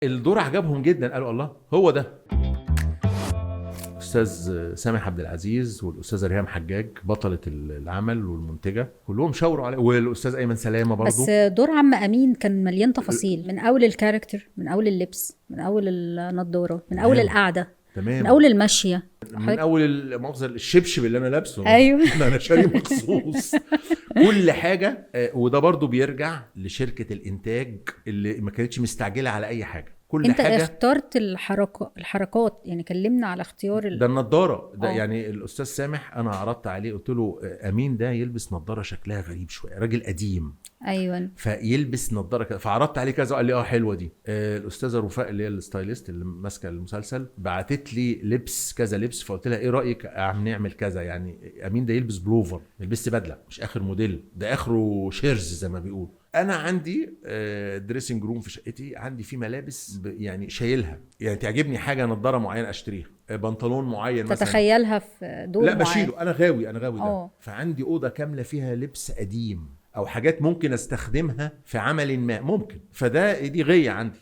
الدور عجبهم جدا، قالوا الله هو ده. استاذ سامح عبد العزيز والاستاذه ريهام حجاج بطله العمل والمنتجه كلهم شاوروا عليه، والاستاذ ايمن سلامه برضو. بس دور عم امين كان مليان تفاصيل، من اول الكاركتر، من اول اللبس، من اول النضاره، من اول القعده، من تمام، اول المشيه، من اول المؤاخذه الشبشب اللي انا لابسه. ايوه. انا شاري مخصوص. كل حاجه. وده برضو بيرجع لشركه الانتاج اللي ما كانتش مستعجله على اي حاجه. كل انت حاجه. اخترت الحركات، يعني كلمنا على اختيار ده النضاره ده. آه. يعني الاستاذ سامح انا عرضت عليه، قلت له امين ده يلبس نضاره شكلها غريب شويه، راجل قديم ايوه. فيلبس نضاره كده، فعرضت عليه كذا وقال لي حلوه دي. الاستاذه رفاء اللي هي الستايلست اللي ماسكه المسلسل بعتت لي لبس كذا لبس، فقلت لها ايه رايك عم نعمل كذا، يعني امين ده يلبس بلوفر، ما يلبسش بدله، مش اخر موديل ده، اخره شيرز زي ما بيقول. انا عندي دريسنج روم في شقتي، عندي فيه ملابس يعني شايلها، يعني تعجبني حاجه نضاره معينه اشتريها، بنطلون معين مثلا تتخيلها في دور لا معين. بشيله، انا غاوي ده. اه. فعندي اوضه كامله فيها لبس قديم او حاجات ممكن استخدمها في عمل ما ممكن، فده دي غية عندي.